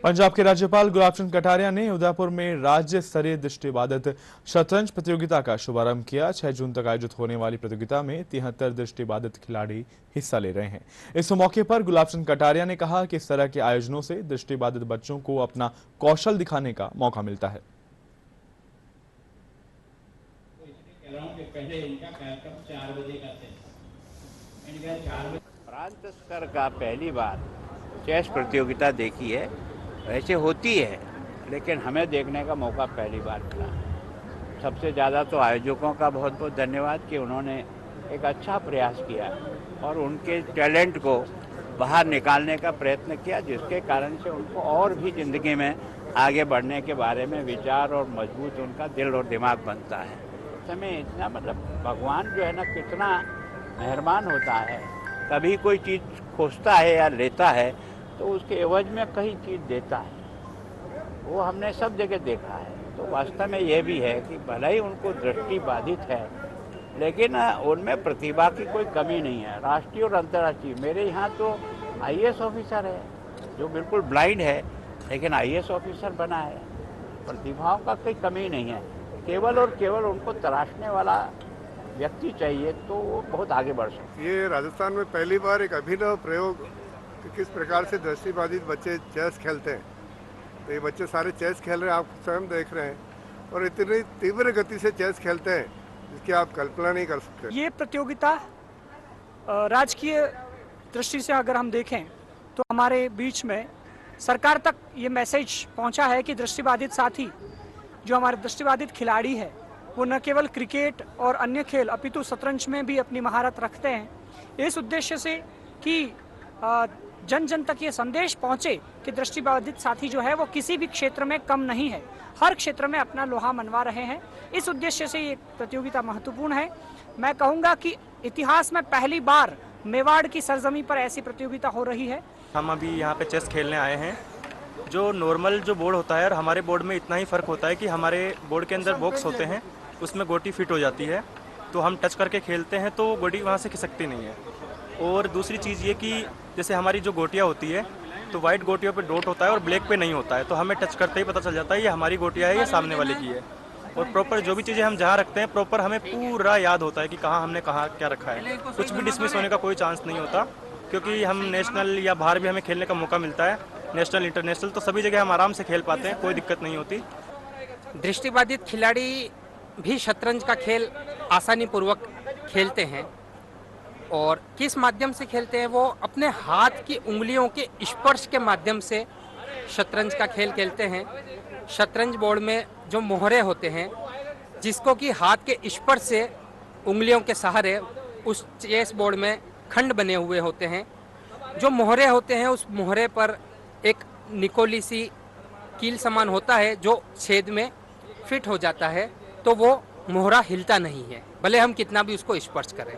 पंजाब के राज्यपाल गुलाब चंद कटारिया ने उदयपुर में राज्य स्तरीय दृष्टिबाधित शतरंज प्रतियोगिता का शुभारंभ किया। 6 जून तक आयोजित होने वाली प्रतियोगिता में 73 दृष्टिबाधित खिलाड़ी हिस्सा ले रहे हैं। इस मौके पर गुलाब चंद कटारिया ने कहा कि इस तरह के आयोजनों से दृष्टिबाधित बच्चों को अपना कौशल दिखाने का मौका मिलता है। प्रांत स्तर का पहली बार चेस प्रतियोगिता देखी है। वैसे होती है, लेकिन हमें देखने का मौका पहली बार मिला। सबसे ज़्यादा तो आयोजकों का बहुत बहुत धन्यवाद कि उन्होंने एक अच्छा प्रयास किया और उनके टैलेंट को बाहर निकालने का प्रयत्न किया, जिसके कारण से उनको और भी ज़िंदगी में आगे बढ़ने के बारे में विचार और मजबूत उनका दिल और दिमाग बनता है। समय इतना भगवान जो है ना, कितना मेहरबान होता है। कभी कोई चीज़ खोजता है या लेता है तो उसके एवज में कई चीज़ देता है। वो हमने सब जगह देखा है। तो वास्तव में ये भी है कि भले ही उनको दृष्टि बाधित है, लेकिन उनमें प्रतिभा की कोई कमी नहीं है। राष्ट्रीय और अंतर्राष्ट्रीय, मेरे यहाँ तो आईएएस ऑफिसर है जो बिल्कुल ब्लाइंड है, लेकिन आईएएस ऑफिसर बना है। प्रतिभाओं का कोई कमी नहीं है। केवल और केवल उनको तराशने वाला व्यक्ति चाहिए, तो वो बहुत आगे बढ़ सकते। ये राजस्थान में पहली बार एक अभिनव प्रयोग कि किस प्रकार से दृष्टिबाधित बच्चे चेस खेलते हैं। तो ये बच्चे सारे चेस खेल रहे हैं, आप स्वयं देख रहे हैं, और इतनी तीव्र गति से चेस खेलते हैं जिसकी आप कल्पना नहीं कर सकते। ये प्रतियोगिता राजकीय दृष्टि से अगर हम देखें तो हमारे बीच में सरकार तक ये मैसेज पहुंचा है कि दृष्टिबाधित साथी, जो हमारे दृष्टिबाधित खिलाड़ी है, वो न केवल क्रिकेट और अन्य खेल अपितु शतरंज में भी अपनी महारत रखते हैं। इस उद्देश्य से कि जन जन तक ये संदेश पहुंचे कि दृष्टिबाधित साथी जो है वो किसी भी क्षेत्र में कम नहीं है, हर क्षेत्र में अपना लोहा मनवा रहे हैं। इस उद्देश्य से ये प्रतियोगिता महत्वपूर्ण है। मैं कहूँगा कि इतिहास में पहली बार मेवाड़ की सरजमी पर ऐसी प्रतियोगिता हो रही है। हम अभी यहाँ पे चेस खेलने आए हैं। जो नॉर्मल जो बोर्ड होता है और हमारे बोर्ड में इतना ही फ़र्क होता है कि हमारे बोर्ड के अंदर बॉक्स होते हैं, उसमें गोटी फिट हो जाती है, तो हम टच करके खेलते हैं तो गोटी वहाँ से खिसकती नहीं है। और दूसरी चीज़ ये कि जैसे हमारी जो गोटियाँ होती है तो वाइट गोटियों पे डॉट होता है और ब्लैक पे नहीं होता है, तो हमें टच करते ही पता चल जाता है ये हमारी गोटियाँ है, ये सामने वाले की है। और प्रॉपर जो भी चीज़ें हम जहाँ रखते हैं प्रॉपर हमें पूरा याद होता है कि कहाँ हमने कहाँ क्या रखा है। कुछ भी डिसमिस होने का कोई चांस नहीं होता, क्योंकि हम नेशनल या बाहर भी हमें खेलने का मौका मिलता है, नेशनल इंटरनेशनल, तो सभी जगह हम आराम से खेल पाते हैं, कोई दिक्कत नहीं होती। दृष्टिबाधित खिलाड़ी भी शतरंज का खेल आसानी पूर्वक खेलते हैं। और किस माध्यम से खेलते हैं? वो अपने हाथ की उंगलियों के स्पर्श के माध्यम से शतरंज का खेल खेलते हैं। शतरंज बोर्ड में जो मोहरे होते हैं, जिसको कि हाथ के स्पर्श से उंगलियों के सहारे उस चेस बोर्ड में खंड बने हुए होते हैं। जो मोहरे होते हैं उस मोहरे पर एक निकोली सी कील समान होता है जो छेद में फिट हो जाता है, तो वो मोहरा हिलता नहीं है, भले हम कितना भी उसको स्पर्श करें।